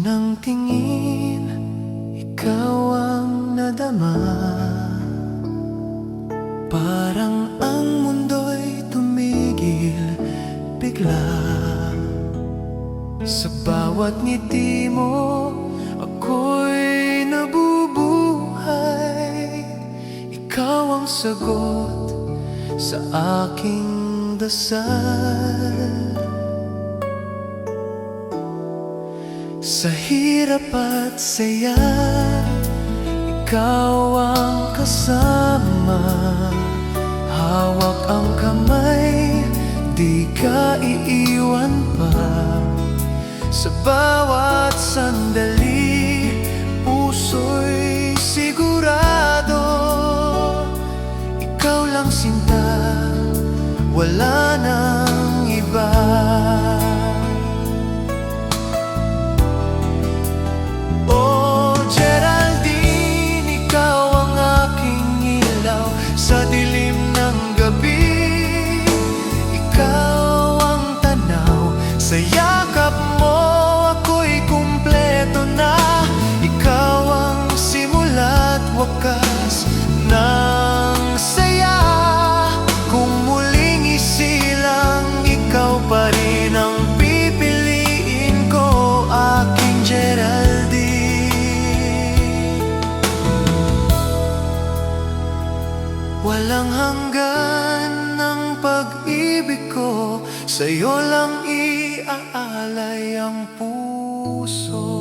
Unang tingin, ikaw ang nadama. Parang ang mundo'y tumigil bigla. Sa bawat ngiti mo, ako'y nabubuhay. Ikaw ang sagot sa aking dasal. Sa hirap at saya, ikaw ang kasama. Hawak ang kamay, di ka iiwan pa. Sa bawat sandali, puso'y sigurado. Ikaw lang sinta, wala nang iba. Oh Geraldine, ikaw ang aking ilaw sa dilim ng gabi. Ikaw ang tanaw, sa yakap mo ako'y kumpleto na. Ikaw ang simula't wakas ng saya. Kung muling isilang, ikaw pa rin ang pipiliin ko, aking Geraldine. Walang hanggan ng pag-ibig ko, sa'yo lang iaalay ang puso.